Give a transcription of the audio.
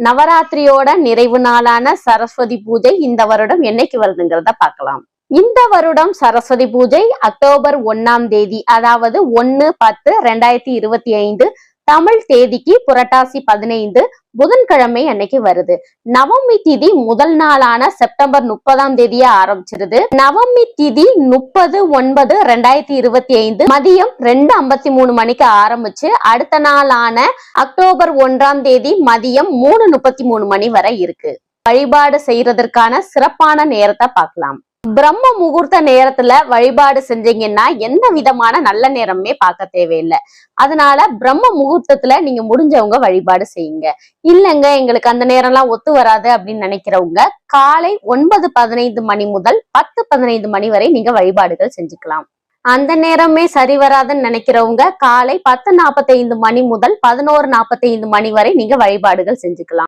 நவராத்திரியோட நிறைவு நாளான சரஸ்வதி பூஜை இந்த வருடம் என்னைக்கு வருதுங்கிறத பார்க்கலாம். இந்த வருடம் சரஸ்வதி பூஜை அக்டோபர் 1ஆம் தேதி, அதாவது 1/10/2025 தமிழ் தேதிக்கு புரட்டாசி 15 புதன்கிழமை அன்னைக்கு வருது. நவமி திதி முதல் நாளான செப்டம்பர் 30ஆம் தேதியே ஆரம்பிச்சிருது. நவமி திதி 30/9/2025 மதியம் 2:53 மணிக்கு ஆரம்பிச்சு அடுத்த நாளான அக்டோபர் 1ஆம் தேதி மதியம் 3:33 மணி வரை இருக்கு. வழிபாடு செய்யறதற்கான சிறப்பான நேரத்தை பார்க்கலாம். பிரம்ம முகூர்த்த நேரத்துல வழிபாடு செஞ்சீங்கன்னா எந்த விதமான நல்ல நேரமே பார்க்க தேவையில்லை. அதனால பிரம்ம முகூர்த்தத்துல நீங்க முடிஞ்சவங்க வழிபாடு செய்யுங்க. இல்லைங்க எங்களுக்கு அந்த நேரம்லாம் ஒத்து வராது அப்படின்னு நினைக்கிறவங்க காலை 9:15 மணி முதல் 10:15 மணி வரை நீங்க வழிபாடுகள் செஞ்சுக்கலாம். அந்த நேரமே சரி வராதுன்னு நினைக்கிறவங்க காலை 10:45 மணி முதல் 11:45 மணி வரை நீங்க வழிபாடுகள் செஞ்சுக்கலாம்.